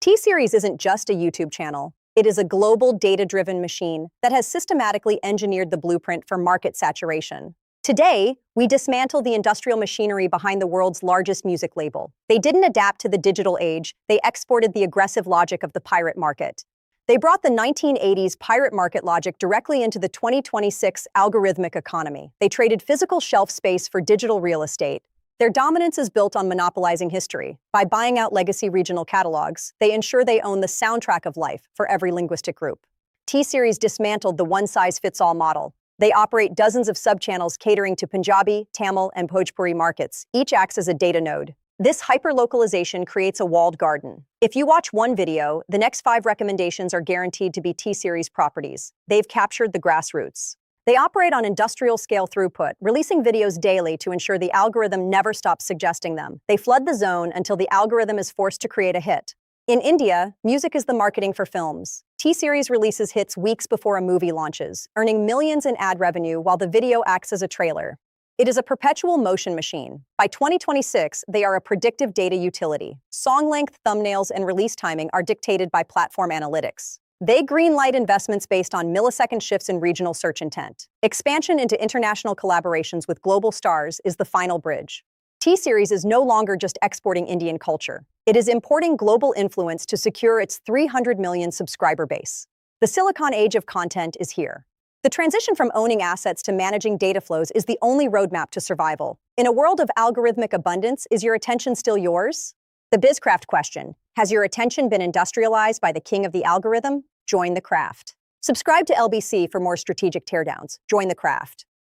T-Series isn't just a YouTube channel. It is a global data-driven machine that has systematically engineered the blueprint for market saturation. Today, we dismantle the industrial machinery behind the world's largest music label. They didn't adapt to the digital age, they exported the aggressive logic of the pirate market. They brought the 1980s pirate market logic directly into the 2026 algorithmic economy. They traded physical shelf space for digital real estate. Their dominance is built on monopolizing history. By buying out legacy regional catalogs, they ensure they own the soundtrack of life for every linguistic group. T-Series dismantled the one-size-fits-all model. They operate dozens of sub-channels catering to Punjabi, Tamil, and Bhojpuri markets. Each acts as a data node. This hyper-localization creates a walled garden. If you watch one video, the next 5 recommendations are guaranteed to be T-Series properties. They've captured the grassroots. They operate on industrial-scale throughput, releasing videos daily to ensure the algorithm never stops suggesting them. They flood the zone until the algorithm is forced to create a hit. In India, music is the marketing for films. T-Series releases hits weeks before a movie launches, earning millions in ad revenue while the video acts as a trailer. It is a perpetual motion machine. By 2026, they are a predictive data utility. Song length, thumbnails, and release timing are dictated by platform analytics. They greenlight investments based on millisecond shifts in regional search intent. Expansion into international collaborations with global stars is the final bridge. T-Series is no longer just exporting Indian culture. It is importing global influence to secure its 300 million subscriber base. The Silicon Age of content is here. The transition from owning assets to managing data flows is the only roadmap to survival. In a world of algorithmic abundance, is your attention still yours? The BizCraft question: has your attention been industrialized by the king of the algorithm? Join the craft. Subscribe to LBC for more strategic teardowns. Join the craft.